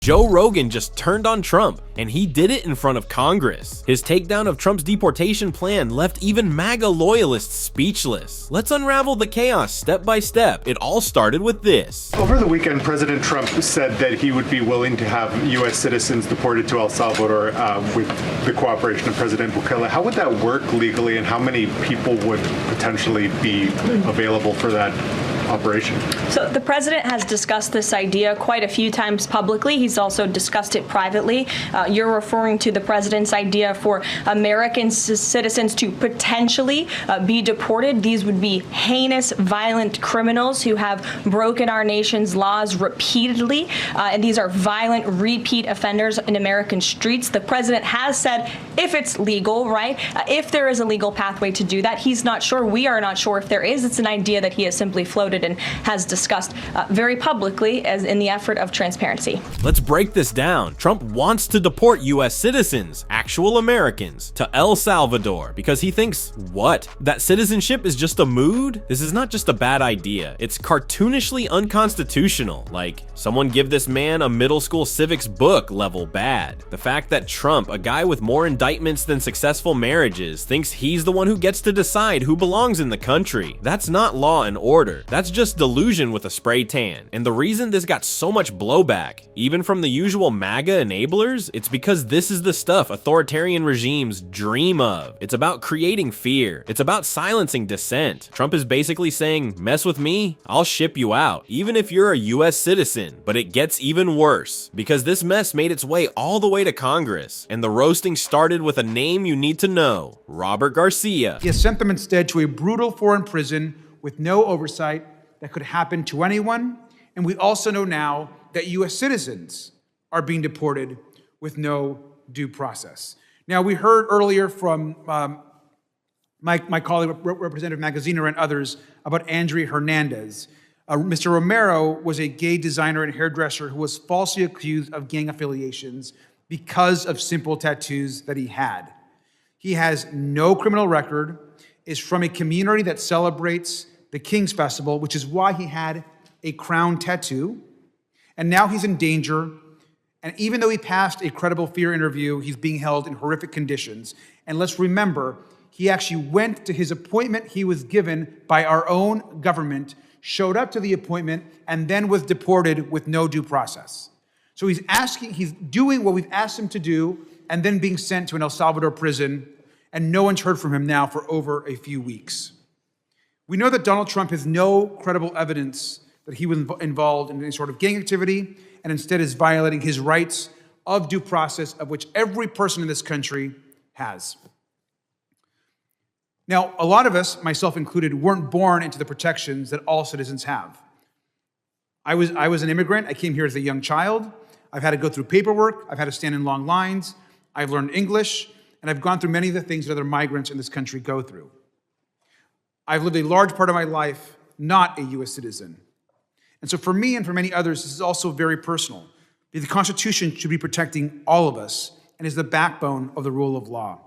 Joe Rogan just turned on Trump, and he did it in front of Congress. His takedown of Trump's deportation plan left even MAGA loyalists speechless. Let's unravel the chaos step by step. It all started with this. Over the weekend, President Trump said that he would be willing to have U.S. citizens deported to El Salvador with the cooperation of President Bukele. How would that work legally, and how many people would potentially be available for that operation? So the president has discussed this idea quite a few times publicly. He's also discussed it privately. You're referring to the president's idea for American citizens to potentially be deported. These would be heinous, violent criminals who have broken our nation's laws repeatedly, and these are violent repeat offenders in American streets. The president has said if it's legal, right, if there is a legal pathway to do that. He's not sure. We are not sure if there is. It's an idea that he has simply floated and has discussed very publicly as in the effort of transparency. Let's break this down. Trump wants to deport U.S. citizens, actual Americans, to El Salvador because he thinks, what? That citizenship is just a mood? This is not just a bad idea. It's cartoonishly unconstitutional. Like, someone give this man a middle school civics book level bad. The fact that Trump, a guy with more indictments than successful marriages, thinks he's the one who gets to decide who belongs in the country. That's not law and order. That's just delusion with a spray tan. And the reason this got so much blowback, even from the usual MAGA enablers, it's because this is the stuff authoritarian regimes dream of. It's about creating fear. It's about silencing dissent. Trump is basically saying, mess with me, I'll ship you out, even if you're a US citizen. But it gets even worse, because this mess made its way all the way to Congress, and the roasting started with a name you need to know, Robert Garcia. He has sent them instead to a brutal foreign prison with no oversight that could happen to anyone. And we also know now that US citizens are being deported with no due process. Now, we heard earlier from my colleague, Representative Magaziner, and others about Andrea Hernandez. Mr. Romero was a gay designer and hairdresser who was falsely accused of gang affiliations because of simple tattoos that he had. He has no criminal record, is from a community that celebrates the King's Festival, which is why he had a crown tattoo, and now he's in danger. And even though he passed a credible fear interview, he's being held in horrific conditions. And let's remember, he actually went to his appointment he was given by our own government, showed up to the appointment, and then was deported with no due process. So he's doing what we've asked him to do, and then being sent to an El Salvador prison, and no one's heard from him now for over a few weeks. We know that Donald Trump has no credible evidence that he was involved in any sort of gang activity, and instead is violating his rights of due process, of which every person in this country has. Now, a lot of us, myself included, weren't born into the protections that all citizens have. I was an immigrant. I came here as a young child. I've had to go through paperwork. I've had to stand in long lines. I've learned English, and I've gone through many of the things that other migrants in this country go through. I've lived a large part of my life not a U.S. citizen. And so for me and for many others, this is also very personal. The Constitution should be protecting all of us and is the backbone of the rule of law.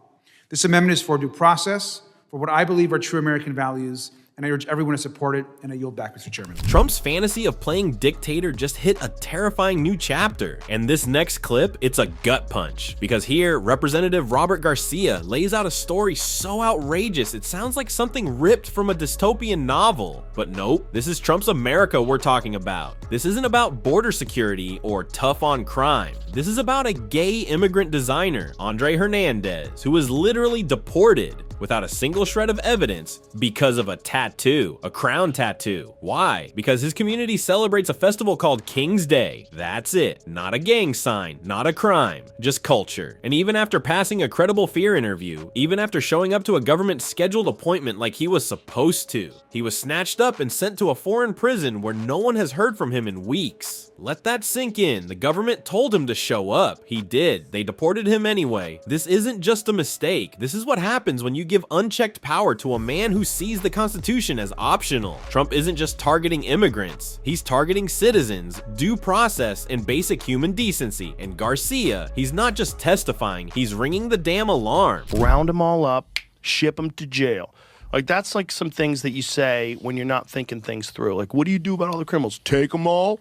This amendment is for due process, for what I believe are true American values, and I urge everyone to support it, and I yield back, Mr. Chairman. Trump's fantasy of playing dictator just hit a terrifying new chapter. And this next clip, it's a gut punch. Because here, Representative Robert Garcia lays out a story so outrageous, it sounds like something ripped from a dystopian novel. But nope, this is Trump's America we're talking about. This isn't about border security or tough on crime. This is about a gay immigrant designer, Andrea Hernandez, who was literally deported without a single shred of evidence because of a tattoo, a crown tattoo. Why? Because his community celebrates a festival called King's Day. That's it. Not a gang sign, not a crime, just culture. And even after passing a credible fear interview, even after showing up to a government scheduled appointment like he was supposed to, he was snatched up and sent to a foreign prison where no one has heard from him in weeks. Let that sink in. The government told him to show up. He did. They deported him anyway. This isn't just a mistake. This is what happens when you give unchecked power to a man who sees the Constitution as optional. Trump isn't just targeting immigrants. He's targeting citizens, due process, and basic human decency. And Garcia, he's not just testifying, he's ringing the damn alarm. Round them all up, ship them to jail. Like, that's like some things that you say when you're not thinking things through. Like, what do you do about all the criminals? Take them all,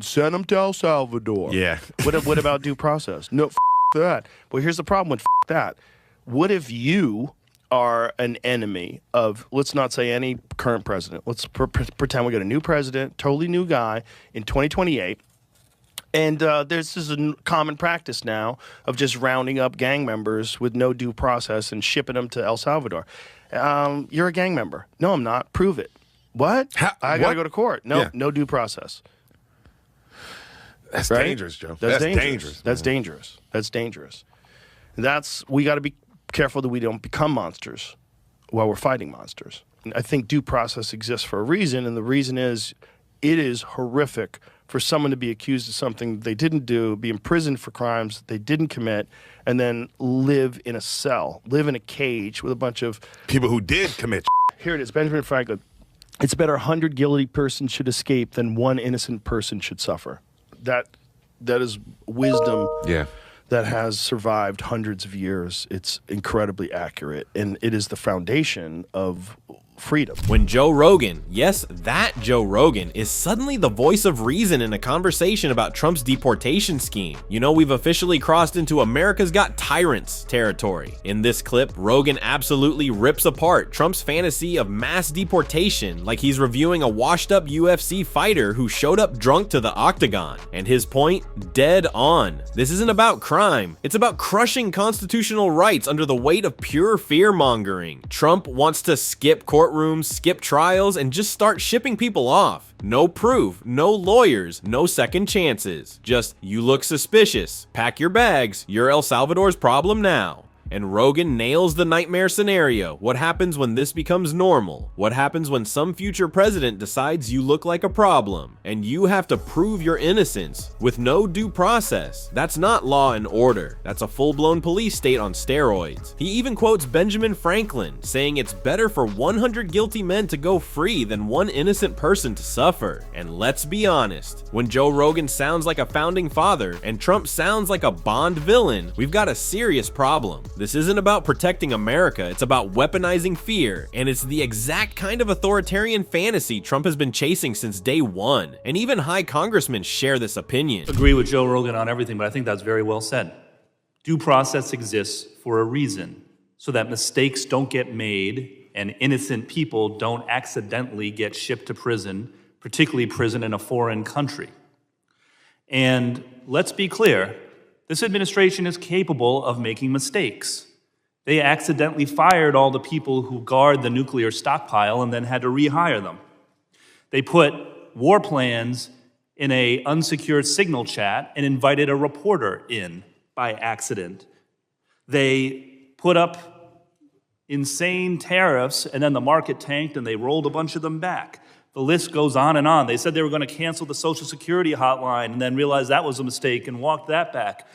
send them to El Salvador. Yeah. What about due process? No, that. Well, here's the problem with that. What if you are an enemy of, let's not say any current president. Let's pretend we got a new president, totally new guy in 2028. And this is a common practice now of just rounding up gang members with no due process and shipping them to El Salvador. You're a gang member. No, I'm not. Prove it. What? I got to go to court. No, Yeah. no due process. That's Right? dangerous, Joe. That's dangerous. dangerous. That's dangerous. That's dangerous. We got to be careful that we don't become monsters while we're fighting monsters. And I think due process exists for a reason, and the reason is it is horrific for someone to be accused of something they didn't do, be imprisoned for crimes they didn't commit, and then live in a cell, live in a cage with a bunch of People who did commit. Here it is, Benjamin Franklin. It's better 100 guilty persons should escape than one innocent person should suffer. That is wisdom Yeah. that has survived hundreds of years. It's incredibly accurate, and it is the foundation of freedom. When Joe Rogan, yes, that Joe Rogan, is suddenly the voice of reason in a conversation about Trump's deportation scheme, you know we've officially crossed into America's Got Tyrants territory. In this clip, Rogan absolutely rips apart Trump's fantasy of mass deportation like he's reviewing a washed-up UFC fighter who showed up drunk to the octagon. And his point, dead on. This isn't about crime. It's about crushing constitutional rights under the weight of pure fear-mongering. Trump wants to skip courtrooms, skip trials, and just start shipping people off. No proof, no lawyers, no second chances. Just, you look suspicious, pack your bags, you're El Salvador's problem now. And Rogan nails the nightmare scenario. What happens when this becomes normal? What happens when some future president decides you look like a problem and you have to prove your innocence with no due process? That's not law and order. That's a full-blown police state on steroids. He even quotes Benjamin Franklin, saying it's better for 100 guilty men to go free than one innocent person to suffer. And let's be honest, when Joe Rogan sounds like a founding father and Trump sounds like a Bond villain, we've got a serious problem. This isn't about protecting America, it's about weaponizing fear, and it's the exact kind of authoritarian fantasy Trump has been chasing since day one, and even high congressmen share this opinion. Agree with Joe Rogan on everything, but I think that's very well said. Due process exists for a reason, so that mistakes don't get made and innocent people don't accidentally get shipped to prison, particularly prison in a foreign country. And let's be clear, this administration is capable of making mistakes. They accidentally fired all the people who guard the nuclear stockpile and then had to rehire them. They put war plans in an unsecured signal chat and invited a reporter in by accident. They put up insane tariffs and then the market tanked and they rolled a bunch of them back. The list goes on and on. They said they were going to cancel the Social Security hotline and then realized that was a mistake and walked that back.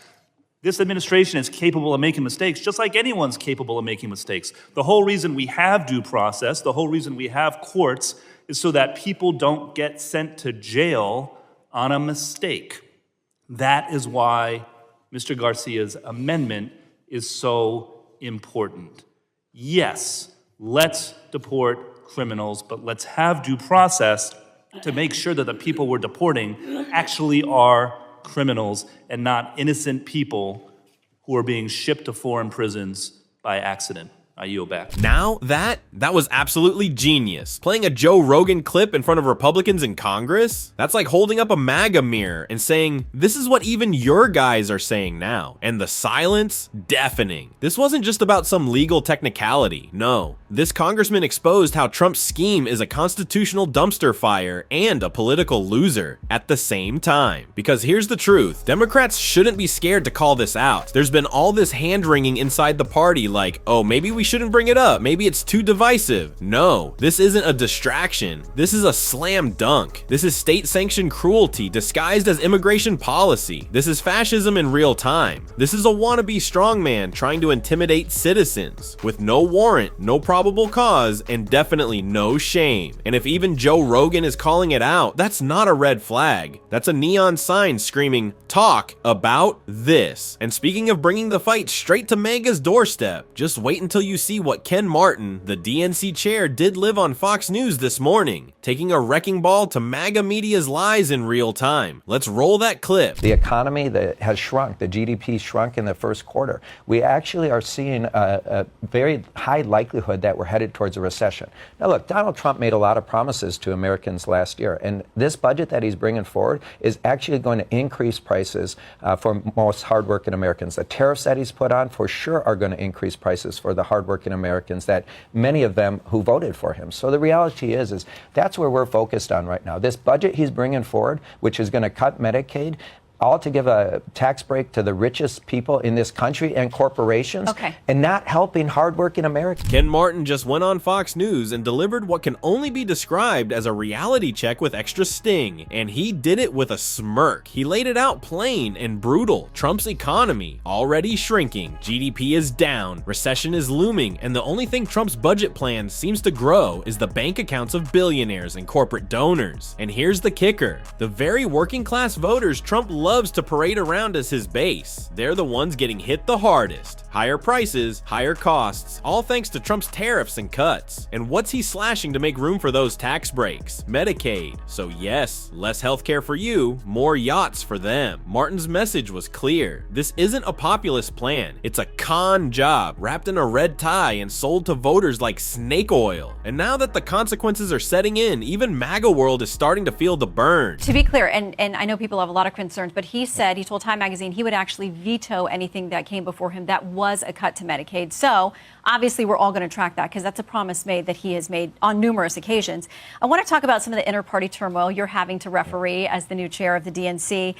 This administration is capable of making mistakes, just like anyone's capable of making mistakes. The whole reason we have due process, the whole reason we have courts, is so that people don't get sent to jail on a mistake. That is why Mr. Garcia's amendment is so important. Yes, let's deport criminals, but let's have due process to make sure that the people we're deporting actually are criminals and not innocent people who are being shipped to foreign prisons by accident. I yield back. Now that was absolutely genius. Playing a Joe Rogan clip in front of Republicans in Congress? That's like holding up a MAGA mirror and saying, this is what even your guys are saying now. And the silence? Deafening. This wasn't just about some legal technicality. No. This congressman exposed how Trump's scheme is a constitutional dumpster fire and a political loser at the same time. Because here's the truth. Democrats shouldn't be scared to call this out. There's been all this hand-wringing inside the party like, oh, maybe we shouldn't bring it up. Maybe it's too divisive. No, this isn't a distraction. This is a slam dunk. This is state-sanctioned cruelty disguised as immigration policy. This is fascism in real time. This is a wannabe strongman trying to intimidate citizens with no warrant, no probable cause, and definitely no shame. And if even Joe Rogan is calling it out, that's not a red flag. That's a neon sign screaming, talk about this. And speaking of bringing the fight straight to MAGA's doorstep, just wait until you you see what Ken Martin, the DNC chair, did live on Fox News this morning, taking a wrecking ball to MAGA media's lies in real time. Let's roll that clip. The economy that has shrunk, the GDP shrunk in the first quarter. We actually are seeing a very high likelihood that we're headed towards a recession. Now look, Donald Trump made a lot of promises to Americans last year, and this budget that he's bringing forward is actually going to increase prices for most hardworking Americans. The tariffs that he's put on for sure are going to increase prices for the hardworking Americans, that many of them who voted for him. So the reality is that's where we're focused on right now. This budget he's bringing forward, which is going to cut Medicaid, all to give a tax break to the richest people in this country and corporations, and not helping hardworking Americans. Ken Martin just went on Fox News and delivered what can only be described as a reality check with extra sting, and he did it with a smirk. He laid it out plain and brutal. Trump's economy already shrinking, GDP is down, recession is looming, and the only thing Trump's budget plan seems to grow is the bank accounts of billionaires and corporate donors. And here's the kicker: the very working class voters Trump loves to parade around as his base. They're the ones getting hit the hardest. Higher prices, higher costs, all thanks to Trump's tariffs and cuts. And what's he slashing to make room for those tax breaks? Medicaid. So yes, less healthcare for you, more yachts for them. Martin's message was clear. This isn't a populist plan. It's a con job wrapped in a red tie and sold to voters like snake oil. And now that the consequences are setting in, even MAGA world is starting to feel the burn. To be clear, and I know people have a lot of concerns, but he told Time Magazine he would actually veto anything that came before him that was a cut to Medicaid. So obviously we're all going to track that because that's a promise made that he has made on numerous occasions. I want to talk about some of the inter-party turmoil you're having to referee as the new chair of the DNC.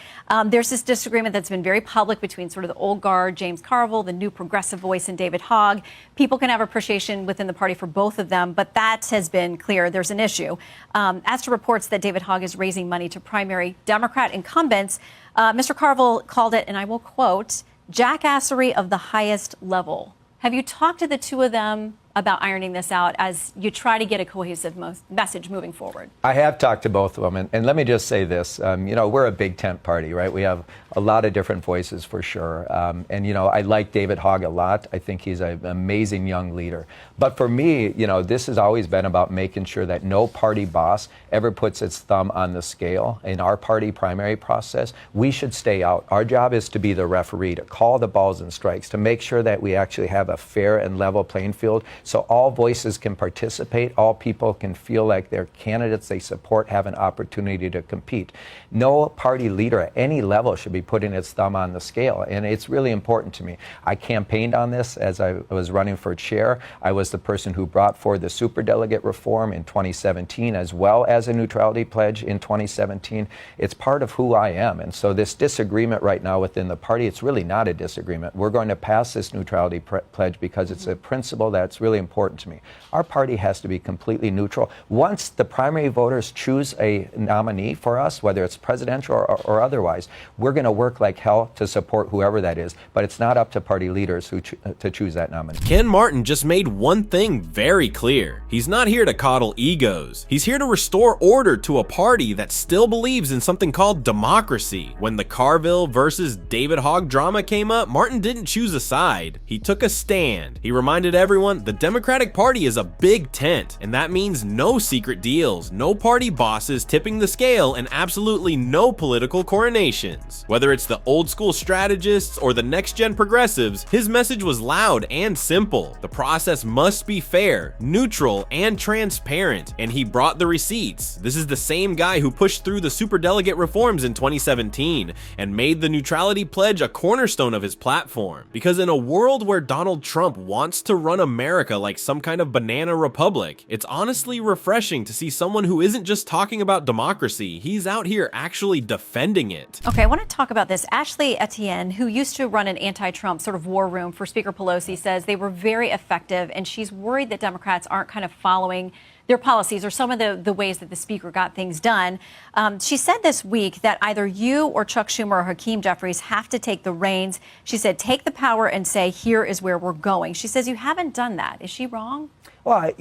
There's this disagreement that's been very public between sort of the old guard, James Carville, the new progressive voice, and David Hogg. People can have appreciation within the party for both of them, but that has been clear. There's an issue. As to reports that David Hogg is raising money to primary Democrat incumbents, Mr. Carville called it, and I will quote, jackassery of the highest level. Have you talked to the two of them about ironing this out as you try to get a cohesive message moving forward? I have talked to both of them, and let me just say this. We're a big tent party, right? We have a lot of different voices for sure. I like David Hogg a lot. I think he's an amazing young leader. But for me, this has always been about making sure that no party boss ever puts its thumb on the scale. In our party primary process, we should stay out. Our job is to be the referee, to call the balls and strikes, to make sure that we actually have a fair and level playing field so all voices can participate, all people can feel like their candidates they support have an opportunity to compete. No party leader at any level should be putting its thumb on the scale, and it's really important to me. I campaigned on this as I was running for chair. I was the person who brought forward the superdelegate reform in 2017, as well as a neutrality pledge in 2017. It's part of who I am, and so this disagreement right now within the party, it's really not a disagreement. We're going to pass this neutrality pledge because it's a principle that's really important to me. Our party has to be completely neutral. Once the primary voters choose a nominee for us, whether it's presidential or otherwise, we're going to work like hell to support whoever that is, but it's not up to party leaders to choose that nominee. Ken Martin just made one thing very clear. He's not here to coddle egos. He's here to restore order to a party that still believes in something called democracy. When the Carville versus David Hogg drama came up, Martin didn't choose a side. He took a stand. He reminded everyone the Democratic Party is a big tent, and that means no secret deals, no party bosses tipping the scale, and absolutely no political coronations. Whether it's the old school strategists or the next gen progressives, his message was loud and simple. The process must be fair, neutral, and transparent, and he brought the receipts. This is the same guy who pushed through the superdelegate reforms in 2017 and made the neutrality pledge a cornerstone of his platform. Because in a world where Donald Trump wants to run America like some kind of banana republic, it's honestly refreshing to see someone who isn't just talking about democracy, he's out here actually defending it. Okay, I want to talk about this. Ashley Etienne, who used to run an anti-Trump sort of war room for Speaker Pelosi, says they were very effective, and she's worried that Democrats aren't kind of following their policies or some of the ways that the speaker got things done. She said this week that either you or Chuck Schumer or Hakeem Jeffries have to take the reins. She said, take the power and say, here is where we're going. She says you haven't done that. Is she wrong? Well,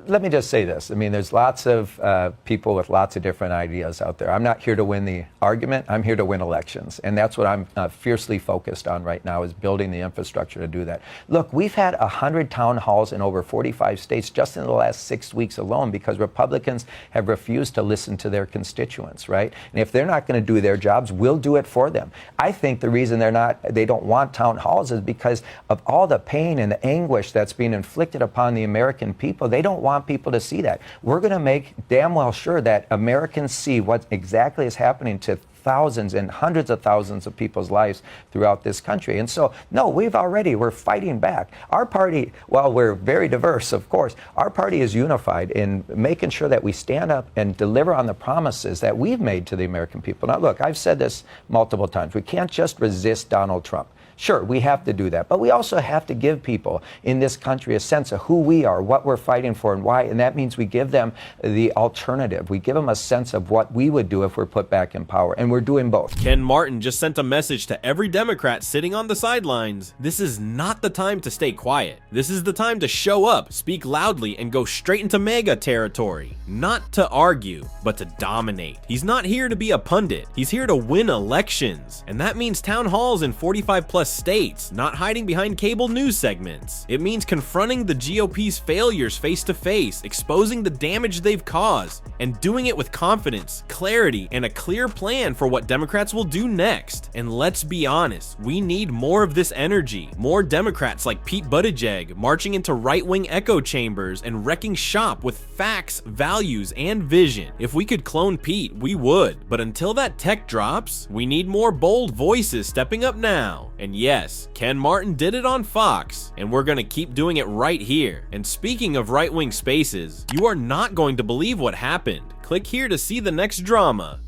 let me just say this. I mean, there's lots of people with lots of different ideas out there. I'm not here to win the argument. I'm here to win elections. And that's what I'm fiercely focused on right now, is building the infrastructure to do that. Look, we've had 100 town halls in over 45 states just in the last 6 weeks alone because Republicans have refused to listen to their constituents, right? And if they're not going to do their jobs, we'll do it for them. I think the reason they don't want town halls is because of all the pain and the anguish that's being inflicted upon the American people. They don't want people to see that. We're going to make damn well sure that Americans see what exactly is happening to thousands and hundreds of thousands of people's lives throughout this country. And so, no, we're fighting back. Our party, while we're very diverse, of course, our party is unified in making sure that we stand up and deliver on the promises that we've made to the American people. Now, look, I've said this multiple times. We can't just resist Donald Trump. Sure, we have to do that. But we also have to give people in this country a sense of who we are, what we're fighting for, and why. And that means we give them the alternative. We give them a sense of what we would do if we're put back in power. And we're doing both. Ken Martin just sent a message to every Democrat sitting on the sidelines. This is not the time to stay quiet. This is the time to show up, speak loudly, and go straight into MAGA territory. Not to argue, but to dominate. He's not here to be a pundit. He's here to win elections. And that means town halls in 45 plus states, not hiding behind cable news segments. It means confronting the GOP's failures face to face, exposing the damage they've caused, and doing it with confidence, clarity, and a clear plan for what Democrats will do next. And let's be honest, we need more of this energy. More Democrats like Pete Buttigieg marching into right-wing echo chambers and wrecking shop with facts, values, and vision. If we could clone Pete, we would. But until that tech drops, we need more bold voices stepping up now. And yes, Ken Martin did it on Fox, and we're gonna keep doing it right here. And speaking of right-wing spaces, you are not going to believe what happened. Click here to see the next drama.